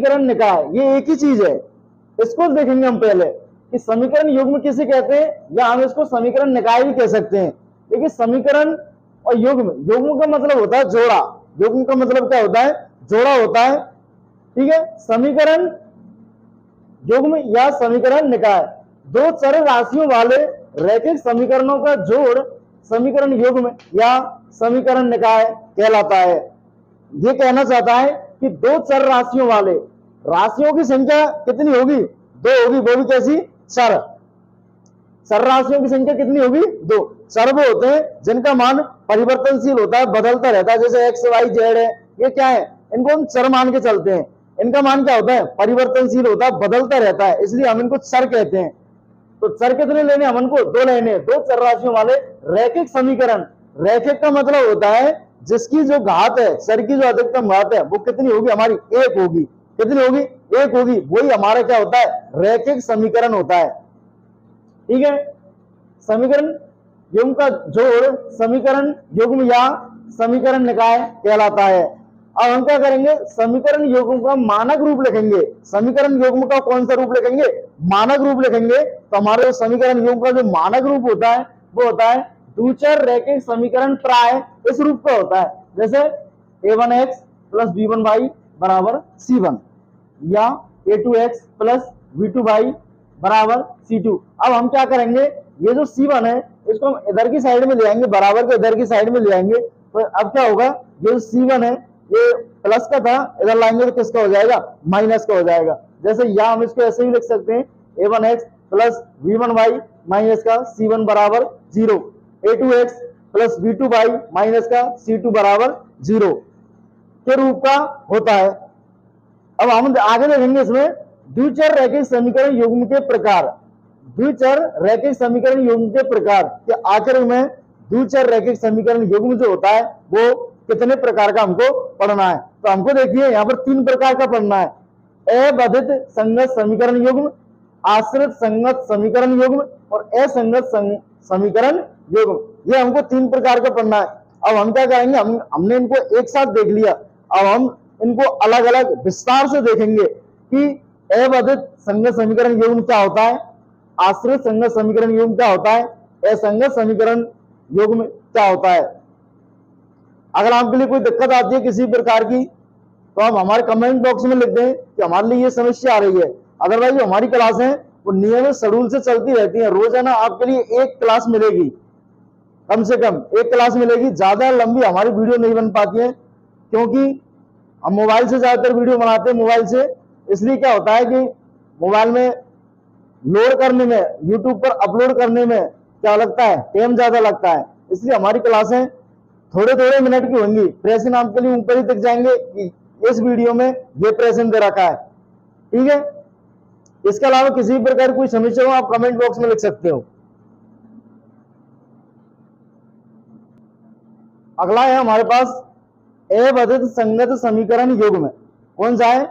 समीकरण निकाय, ये एक ही चीज है। इसको देखेंगे हम पहले कि समीकरण युग्म किसे कहते हैं, या हम इसको समीकरण निकाय भी कह सकते हैं। देखिए समीकरण और युग्म, युग्म का मतलब होता है जोड़ा, युग्म का मतलब क्या होता है, जोड़ा होता है। ठीक है, समीकरण युग्म या समीकरण निकाय, दो चर राशियों वाले रैखिक समीकरणों का जोड़ समीकरण युग्म या समीकरण निकाय कहलाता है। ये कहना चाहता है कि दो चर राशियों वाले, राशियों की संख्या कितनी होगी, दो होगी, वो भी कैसी, चर। चर राशियों की संख्या कितनी होगी, दो। चर वो होते हैं जिनका मान परिवर्तनशील होता है, बदलता रहता है, जैसे एक्स वाई जेड है, ये क्या है, इनको हम चर मान के चलते हैं। इनका मान क्या होता है, परिवर्तनशील होता है, बदलता रहता है, इसलिए हम इनको चर कहते हैं। तो चर कितने लेने, हम इनको दो लेने, दो चर राशियों वाले रैखिक समीकरण। रैखिक का मतलब होता है जिसकी जो घात है, चर की जो अधिकतम घात है वो कितनी होगी, हमारी एक होगी। कितनी होगी, एक होगी, वही हमारा क्या होता है, रैखिक समीकरण होता है। ठीक है, समीकरण युग्म का जोड़ समीकरण युग्म या समीकरण निकाय कहलाता है। अब हम क्या करेंगे, समीकरण युग्म का मानक रूप लिखेंगे। समीकरण युग्म का कौन सा रूप लिखेंगे, मानक रूप लिखेंगे। तो हमारे समीकरण युग्म का जो मानक रूप होता है वो होता है द्विचर रैखिक समीकरण प्राय इस रूप का होता है, जैसे a1x प्लस b1y बराबर c1 या a2x प्लस b2y बराबर c2। अब हम क्या करेंगे, ये जो c1 है इसको हम इधर की साइड में ले आएंगे, बराबर के इधर की साइड में ले आएंगे। तो अब क्या होगा, ये जो c1 है ये प्लस का था, इधर लाएंगे तो किसका हो जाएगा, माइनस का हो जाएगा। जैसे या हम इसको ऐसे भी लिख सकते हैं a1x प्लस b1y माइनस का c1 बराबर 0, a2x प्लस b2y माइनस का c2 बराबर 0 के रूप का होता है। अब हम आगे देखेंगे इसमें द्विचर रैखिक समीकरण युग्म के प्रकार। द्विचर रैखिक समीकरण युग्म के प्रकार के आखिर में द्विचर रैखिक समीकरण युग्म जो होता है वो कितने प्रकार का हमको पढ़ना है। तो हमको देखिए यहाँ पर तीन प्रकार का पढ़ना है, अबाधित संगत समीकरण युग्म, आश्रित संगत समीकरण युग्म और असंगत समीकरण युग्म। ये हमको तीन प्रकार का पढ़ना है। अब हम क्या करेंगे, हमने इनको एक साथ देख लिया, अब हम इनको अलग अलग विस्तार से देखेंगे कि अबाधित संगत समीकरण युग्म क्या होता है, आश्रित संगत समीकरण युग्म क्या होता है, असंगत समीकरण युग्म क्या होता है। अगर आपके लिए कोई दिक्कत आती है किसी प्रकार की तो आप हमारे कमेंट बॉक्स में लिख दें कि हमारे लिए ये समस्या आ रही है। अदरवाइज जो हमारी क्लास है वो नियमित शेड्यूल से चलती रहती है, रोजाना आपके लिए एक क्लास मिलेगी, कम से कम एक क्लास मिलेगी। ज्यादा लंबी हमारी वीडियो नहीं बन पाती है क्योंकि हम मोबाइल से ज्यादातर वीडियो बनाते हैं, मोबाइल से। इसलिए क्या होता है कि मोबाइल में लोड करने में, यूट्यूब पर अपलोड करने में क्या लगता है, टाइम ज्यादा लगता है। इसलिए हमारी क्लासें थोड़े थोड़े मिनट की होंगी। प्रेजेंट आपके लिए ऊपर ही दिख जाएंगे कि इस वीडियो में ये प्रेजेंट दे रखा है। ठीक है, इसके अलावा किसी प्रकार कोई समस्या हो आप कमेंट बॉक्स में लिख सकते हो। अगला है हमारे पास अबाधित संगत समीकरण युग्म। कौन सा है,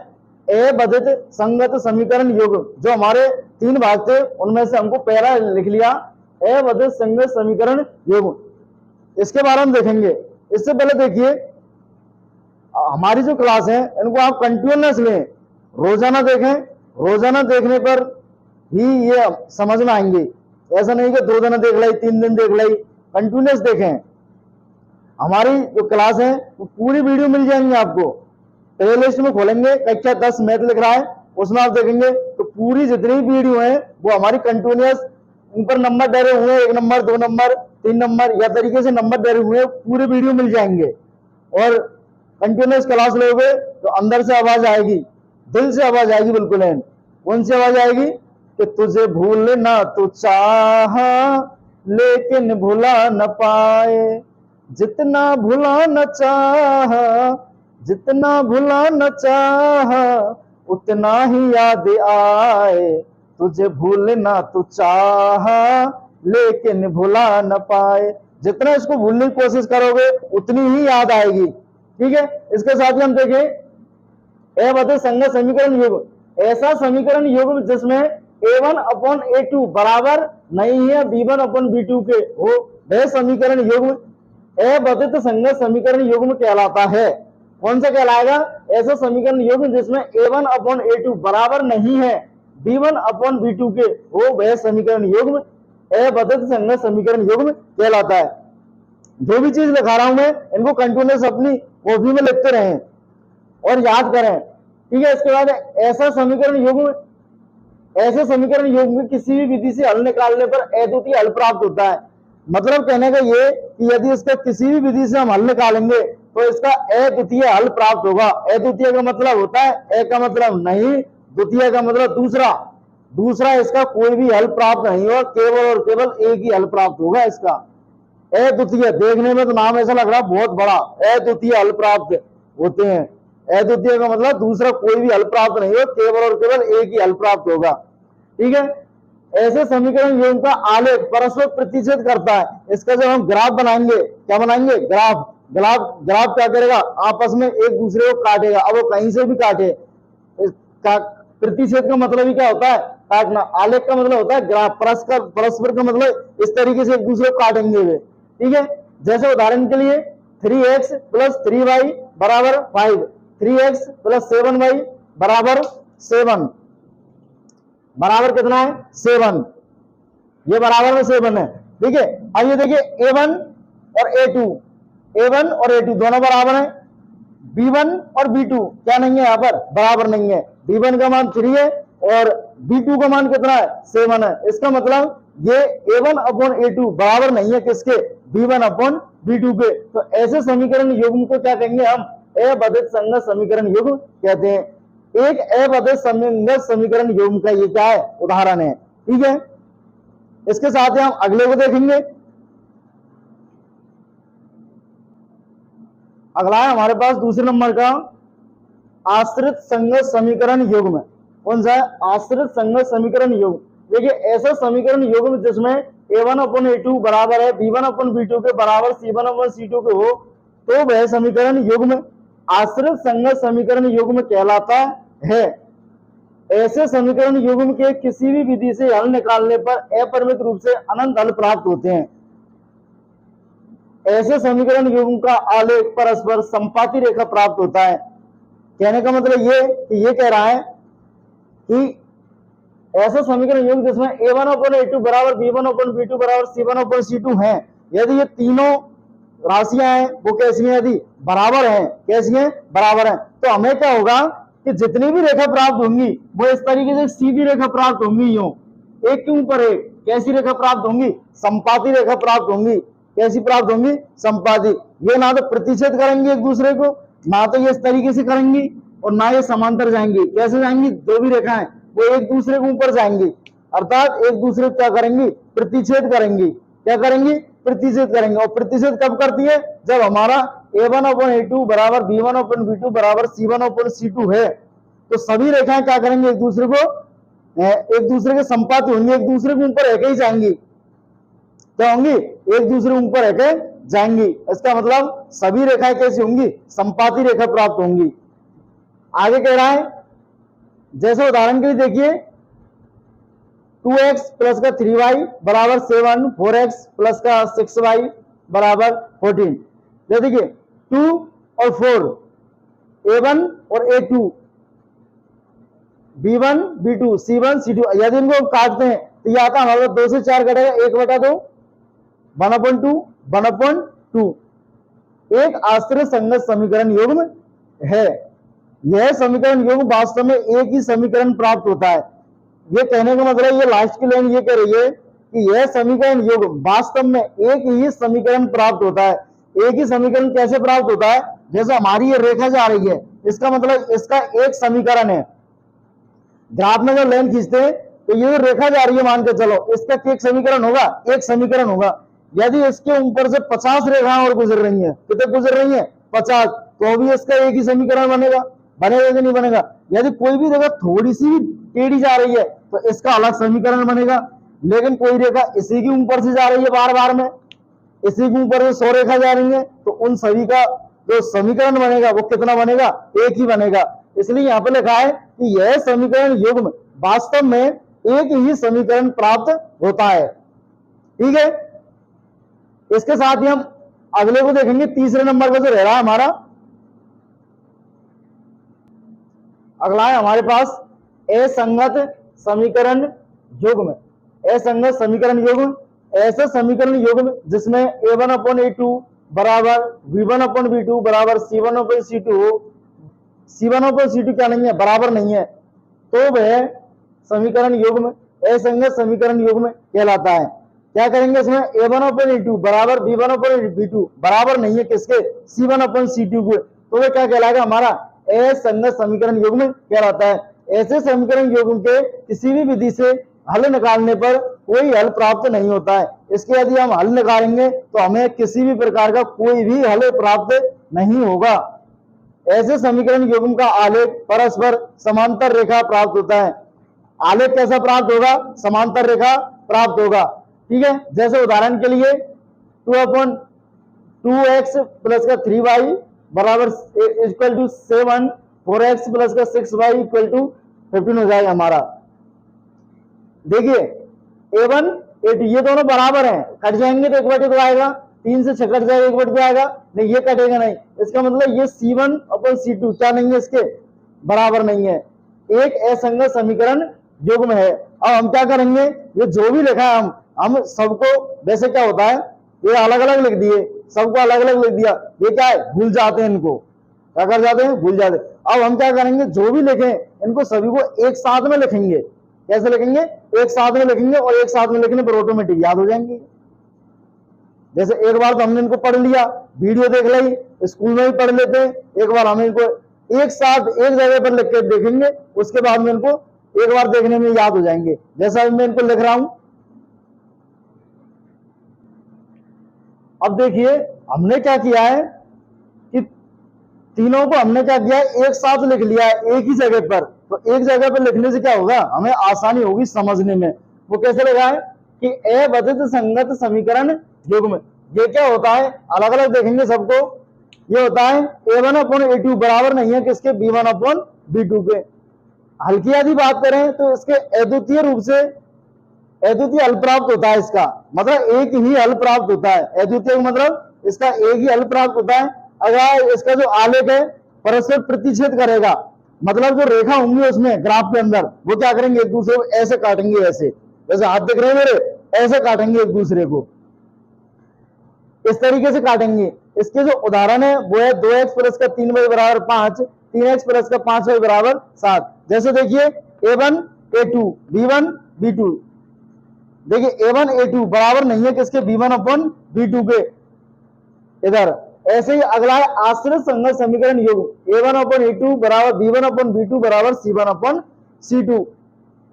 अबाधित संगत समीकरण युग्म। जो हमारे तीन भाग थे उनमें से हमको पहला लिख लिया अबाधित संगत समीकरण युग्म। इसके बारे में देखेंगे। इससे पहले देखिए हमारी जो क्लास है इनको आप कंटिन्यूअस लें, रोजाना देखें, रोजाना देखने पर ही ये समझ में आएंगे। ऐसा नहीं कि 2 दिन देख लाई, 3 दिन देख लाई, कंटिन्यूअस देखें। हमारी जो क्लास है वो पूरी वीडियो मिल जाएंगे आपको। प्ले लिस्ट में खोलेंगे, कक्षा 10 मैथ लिख रहा है, उसमें आप देखेंगे तो पूरी जितनी वीडियो है वो हमारी कंटिन्यूअस, ऊपर नंबर डरे हुए 1 नंबर 2 नंबर 3 नंबर या तरीके से नंबर डरे हुए पूरे वीडियो मिल जाएंगे। और कंटिन्यूअस क्लास लोगे तो अंदर से आवाज आएगी, दिल से आवाज आएगी, बिल्कुल है। कौन सी आवाज आएगी कि तुझे भूलना तो चाहा लेकिन भुला न पाए, जितना भुला न चाहा, जितना भुला न चाहा उतना ही याद आए, तुझे भूलना तो चाहा लेकिन भुला न पाए। जितना इसको भूलने की कोशिश करोगे उतनी ही याद आएगी। ठीक है, इसके साथ ही हम देखें अबाधित संगत समीकरण युग्म, ऐसा समीकरण युग्म जिसमें a1/a2 बराबर नहीं है b1/b2 के हो, वह समीकरण युग्म अबाधित संगत समीकरण युग्म कहलाता है। कौन सा कहलाएगा, ऐसा समीकरण युग्म जिसमें a1 अपॉन a2 बराबर नहीं है b1 अपॉन b2 के, वो वह समीकरण युग्म अबद्ध संगत समीकरण युग्म कहलाता है। जो भी चीज लिखा रहा हूं मैं, इनको कंटिन्यूस अपनी कॉपी में लिखते रहें और याद करें, ठीक है। इसके बाद ऐसा समीकरण युग्म, ऐसे समीकरण युग्म किसी भी विधि से हल निकालने पर अद्वितीय हल प्राप्त होता है। मतलब कहने का ये कि यदि इसका किसी भी विधि से हम हल निकालेंगे तो इसका अद्वितीय हल प्राप्त होगा। अद्वितीय का मतलब होता है ए का मतलब नहीं, द्वितीय का मतलब दूसरा, दूसरा इसका कोई भी हल प्राप्त नहीं होगा, केवल और केवल एक ही हल प्राप्त होगा इसका। अद्वितीय, देखने में तो नाम ऐसा लग रहा है बहुत बड़ा, अद्वितीय हल प्राप्त होते हैं। अद्वितीय का मतलब दूसरा कोई भी हल प्राप्त नहीं होगा, केवल और केवल एक ही हल प्राप्त होगा, ठीक है। ऐसे समीकरण युग्म का आलेख परस्पर प्रतिच्छेद करता है। इसका जब हम ग्राफ बनाएंगे, क्या बनाएंगे, ग्राफ, ग्राफ क्या करेगा, आपस में एक दूसरे को काटेगा। अब वो कहीं से भी काटे, प्रतिच्छेद का मतलब ही क्या होता है, काटना। आलेख का मतलब होता है ग्राफ, परस्पर का मतलब इस तरीके से एक दूसरे को काटेंगे वे, ठीक है। जैसे उदाहरण के लिए 3x प्लस 3y बराबर 5, 3x प्लस 7y बराबर 7, बराबर कितना है 7, ये बराबर में 7 है, ठीक है। अब ये देखिए a1 और a2, a1 और a2 दोनों बराबर हैं। b1 और b2 क्या नहीं है, यहाँ पर बराबर नहीं है। b1 का मान 3 है और b2 का मान कितना है, 7 है। इसका मतलब ये a1 अपॉन a2 बराबर नहीं है किसके, b1 अपॉन b2 के। तो ऐसे समीकरण युग्म को क्या कहेंगे हम, अबद्ध संगत समीकरण युग्म कहते हैं। एक अबद्ध संगत समीकरण युग्म का ये क्या है, उदाहरण है, ठीक है। इसके साथ ही हम अगले को देखेंगे। अगला है हमारे पास दूसरे नंबर का आश्रित संगत समीकरण युग्म। कौन सा है, आश्रित संगत समीकरण युग्म। देखिए ऐसा समीकरण युग्म जिसमें a1 अपॉन a2 बराबर है b1 अपॉन b2 के बराबर c1 अपॉन c2 के हो, तो वह समीकरण युग्म आश्रित संगत समीकरण युग्म कहलाता है। ऐसे समीकरण युग्म के किसी भी विधि से हल निकालने पर अपरिमित रूप से अनंत हल प्राप्त होते हैं। ऐसे समीकरण युग्म का आलेख परस्पर संपाती रेखा प्राप्त होता है। कहने का मतलब ये कि ये कह रहा है कि ऐसा समीकरण युग्म जिसमें a1 अपॉन a2 बराबर b1 अपॉन b2 बराबर c1 अपॉन c2 है, यदि ये तीनों राशियां हैं वो कैसी हैं, यदि बराबर हैं, कैसी हैं, बराबर हैं, तो हमें क्या होगा कि जितनी भी रेखा प्राप्त होंगी वो इस तरीके से सीधी रेखा प्राप्त होंगी, यूं एक के ऊपर एक। कैसी रेखा प्राप्त होंगी, संपाती रेखा प्राप्त होंगी। कैसी प्राप्त होंगी, संपाती। ये ना तो प्रतिच्छेद करेंगे एक दूसरे को, ना तो ये इस तरीके से करेंगी, और ना ये समांतर जाएंगी। कैसे जाएंगी, जो भी रेखाएं वो एक दूसरे के ऊपर जाएंगी, अर्थात एक दूसरे को क्या करेंगी, प्रतिच्छेद करेंगी। क्या करेंगी, प्रतिच्छेद करेंगे। और प्रतिच्छेद कब करती है, जब हमारा a1 अपॉन a2 बराबर b1 अपॉन b2 बराबर c1 अपॉन c2 है, तो सभी रेखाएं क्या करेंगे, एक दूसरे को, एक दूसरे के संपाती होंगी, एक दूसरे के ऊपर रह ही जाएंगी। क्या होंगी, एक दूसरे के ऊपर रह जाएंगी। इसका मतलब सभी रेखाएं कैसी होंगी, संपाती रेखा प्राप्त होंगी। आगे कह रहा है, जैसे उदाहरण के लिए देखिए 2x प्लस का 3y बराबर 7, 4x प्लस का 6y बराबर 14। देखिए 2 और 4, a1 और a2, b1 b2 c1 c2, यदि इनको काटते हैं तो यह आता हमारे 2 से 4 कटेगा, 1/2, 1/2, 1/2। एक आश्रित संगत समीकरण युग्म है। यह समीकरण युग्म वास्तव में एक ही समीकरण प्राप्त होता है। ये कहने का मतलब, ये लास्ट की लाइन ये कह रही है कि यह समीकरण युग्म वास्तव में एक ही समीकरण प्राप्त होता है। एक ही समीकरण कैसे प्राप्त होता है, जैसे हमारी ये रेखा जा रही है, इसका मतलब इसका एक समीकरण है। ग्राफ में जब लाइन खींचते हैं तो ये रेखा जा रही है, मान के चलो, इसका एक समीकरण होगा, एक समीकरण होगा। यदि इसके ऊपर से 50 रेखाएं और गुजर रही हैं, कितने गुजर रही हैं, 50, तो भी इसका एक ही समीकरण बनेगा। बनेगा कि नहीं बनेगा। यदि कोई भी रेखा थोड़ी सी भी टेढ़ी जा रही है तो इसका अलग समीकरण बनेगा। लेकिन कोई रेखा इसी के ऊपर से जा रही है, बार बार में इसी के ऊपर से 100 रेखा जा रही है, तो उन सभी का जो समीकरण बनेगा वो कितना बनेगा, एक ही बनेगा। इसलिए यहाँ पे लिखा है कि यह समीकरण युग्म वास्तव में एक ही समीकरण प्राप्त होता है। ठीक है, इसके साथ ही हम अगले को देखेंगे, तीसरे नंबर पर जो रह रहा है हमारा अगला है हमारे पास असंगत समीकरण युग्म। असंगत समीकरण युग्म ऐसा समीकरण युग्म जिसमें a1/a2 बराबर b1/b2 बराबर c1/c2 हो। c1/c2 क्या नहीं है, बराबर नहीं है, तो वह समीकरण युग्म असंगत समीकरण युग्म कहलाता है। क्या करेंगे इसमें, a1/a2 बराबर b1/b2 बराबर नहीं है किसके, c1/c2 के, तो वह क्या कहलाएगा, हमारा असंगत समीकरण युग्म कहलाता है। ऐसे समीकरण युग्म के किसी भी विधि से हल निकालने पर कोई हल प्राप्त नहीं होता है। इसके यदि हम हल निकालेंगे तो हमें किसी भी प्रकार का कोई भी हल प्राप्त नहीं होगा। ऐसे समीकरण युग्म का आलेख परस्पर समांतर रेखा प्राप्त होता है। आलेख कैसा प्राप्त होगा, समांतर रेखा प्राप्त होगा। ठीक है, जैसे उदाहरण के लिए 2/2x प्लस का 3y बराबर इक्वल टू 7, 4x प्लस का 6y इक्वल टू 15 हो जाएगा हमारा। देखिए a1 a2 ये दोनों बराबर हैं, कट जाएंगे तो 1/2 आएगा, 3 से 6 कट जाएगा 1/2 आएगा, नहीं ये कटेगा नहीं। इसका मतलब ये c1/c2 क्या नहीं है, इसके बराबर नहीं है, एक असंगत समीकरण युग्म है। अब हम क्या करेंगे, ये जो भी लिखा है हम सबको, वैसे क्या होता है ये अलग अलग लिख दिए, सबको अलग अलग लिख दिया, ये क्या है भूल जाते हैं, इनको क्या कर जाते हैं, भूल जाते हैं। अब हम क्या करेंगे, जो भी लिखें इनको सभी को एक साथ में लिखेंगे। कैसे लिखेंगे, एक साथ में लिखेंगे, और एक साथ में लिखने पर ऑटोमेटिक याद हो जाएंगे। जैसे एक बार तो हमने इनको पढ़ लिया, वीडियो देख ली, स्कूल में भी पढ़ लेते हैं, एक बार हम इनको एक साथ एक जगह पर लिख के देखेंगे, उसके बाद में इनको एक बार देखने में याद हो जाएंगे। जैसा मैं इनको लिख रहा हूं, अब देखिए हमने क्या किया है कि तीनों को हमने क्या किया है, एक साथ लिख लिया है एक ही जगह पर। तो एक जगह पर लिखने से क्या होगा, हमें आसानी होगी समझने में। वो कैसे लिखा है कि अवधित संगत समीकरण युग्म, ये क्या होता है, अलग अलग देखेंगे सबको। ये होता है a1/a2 बराबर नहीं है किसके, b1/b2 के। हल की यदि बात करें तो इसके अद्वितीय रूप से अद्वितीय हल प्राप्त होता है। इसका मतलब एक ही हल प्राप्त होता है, अद्वितीय मतलब इसका एक ही हल प्राप्त होता है। अगर इसका जो आलेख है परस्पर प्रतिच्छेद करेगा, मतलब जो रेखा होंगी उसमें ग्राफ के अंदर, वो क्या करेंगे, एक दूसरे को ऐसे काटेंगे, ऐसे जैसे हाथ दिख रहे हैं मेरे, ऐसे काटेंगे एक दूसरे को, इस तरीके से काटेंगे। इसके जो उदाहरण है वो है 2x प्लस का 3y बराबर 5, 3x प्लस का 5y बराबर 7। जैसे देखिए a1 a2 b1 b2, देखिए a1 a2 बराबर नहीं है किसके, b1/b2 के। इधर ऐसे ही अगला है आश्रित संगत समीकरण युग्म, a1/a2 बराबर b1/b2 बराबर c1/c2।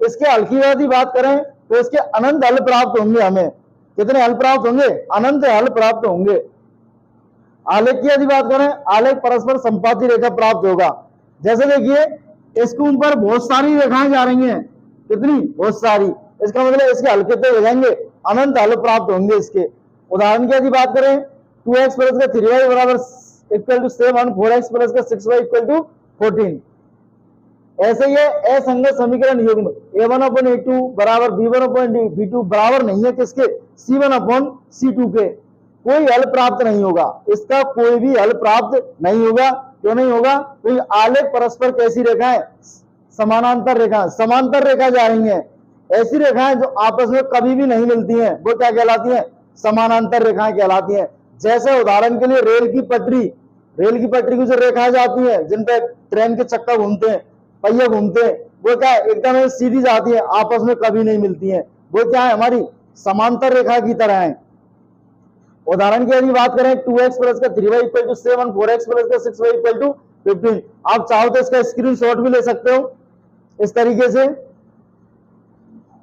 इसके हल की यदि बात करें तो इसके अनंत हल प्राप्त होंगे। हमें कितने हल प्राप्त होंगे, अनंत हल प्राप्त होंगे। आलेख की यदि बात करें, आलेख परस्पर संपाती रेखा प्राप्त होगा। जैसे देखिए इसके ऊपर बहुत सारी रेखाएं जा रही हैं, कितनी, बहुत सारी, इसका मतलब इसके हल कितने हो जाएंगे, अनंत हल प्राप्त होंगे इसके। उदाहरण की यदि बात करें 2x प्लस का 3y बराबर इक्वल टू 7, 4x प्लस का 6y इक्वल टू 14। ऐसे ही असंगत समीकरण युग्म a1/a2 बराबर b1/b2 बराबर नहीं है किसके, c1/c2 के। कोई हल प्राप्त नहीं होगा, इसका कोई भी हल प्राप्त नहीं होगा। क्यों नहीं होगा, क्योंकि आलेख परस्पर कैसी रेखा है, समानांतर रेखा, समांतर रेखा जा रही है। ऐसी रेखाएं जो आपस में कभी भी नहीं मिलती हैं, वो क्या कहलाती हैं, समानांतर रेखाएं कहलाती हैं। जैसे उदाहरण के लिए रेल की पटरी की जो रेखाएं जाती हैं, जिन पे ट्रेन के चक्का घूमते हैं, पहिए घूमते हैं, वो क्या है, एकदम सीधी जाती है, आपस में कभी नहीं मिलती हैं। वो क्या है, हमारी समांतर रेखा की तरह है। उदाहरण की यदि बात करें 2x प्लस का 3y equal to 7, 4x plus का 6y इक्वल टू 15। आप चाहो तो इसका स्क्रीनशॉट भी ले सकते हो इस तरीके से।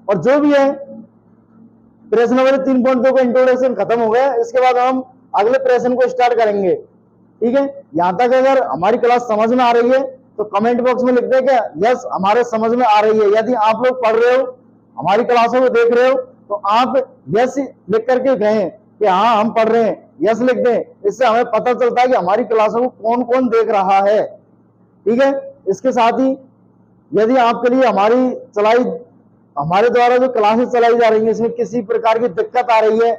और जो भी है प्रश्न नंबर 3.2 का इंट्रोडक्शन खत्म हो गया। इसके बाद हम अगले प्रश्न को स्टार्ट करेंगे। ठीक है, यहां तक अगर हमारी क्लास समझ में आ रही है तो कमेंट बॉक्स में लिख दे क्या, यस हमारे समझ में आ रही है। यदि आप लोग पढ़ रहे हो, हमारी क्लासों को देख रहे हो, तो आप यस लिख करके कहें कि हाँ हम पढ़ रहे हैं, यस लिख दें। इससे हमें पता चलता है कि हमारी क्लासों को कौन कौन देख रहा है। ठीक है, इसके साथ ही यदि आपके लिए हमारे द्वारा जो क्लासेस चलाई जा रही है, इसमें किसी प्रकार की दिक्कत आ रही है,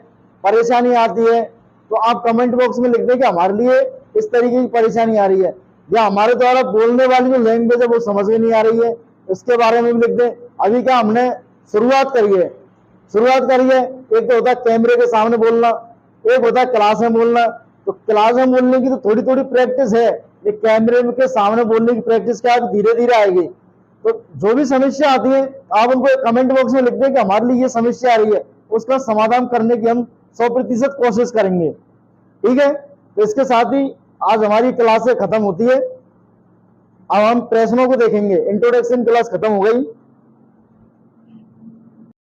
परेशानी आती है, तो आप कमेंट बॉक्स में लिख दें कि हमारे लिए इस तरीके की परेशानी आ रही है। या हमारे द्वारा बोलने वाली जो लैंग्वेज है वो समझ में नहीं आ रही है, इसके बारे में भी लिख दें। अभी क्या हमने शुरुआत करी है, एक तो होता है कैमरे के सामने बोलना, एक होता है क्लास में बोलना। तो क्लास में बोलने की तो थोड़ी थोड़ी प्रैक्टिस है, ये कैमरे के सामने बोलने की प्रैक्टिस क्या धीरे धीरे आएगी। तो जो भी समस्या आती है आप उनको कमेंट बॉक्स में लिख दें कि हमारे लिए ये समस्या आ रही है, उसका समाधान करने की हम 100% कोशिश करेंगे। ठीक है, तो इसके साथ ही आज हमारी क्लास खत्म होती है। अब हम प्रश्नों को देखेंगे। इंट्रोडक्शन क्लास खत्म हो गई।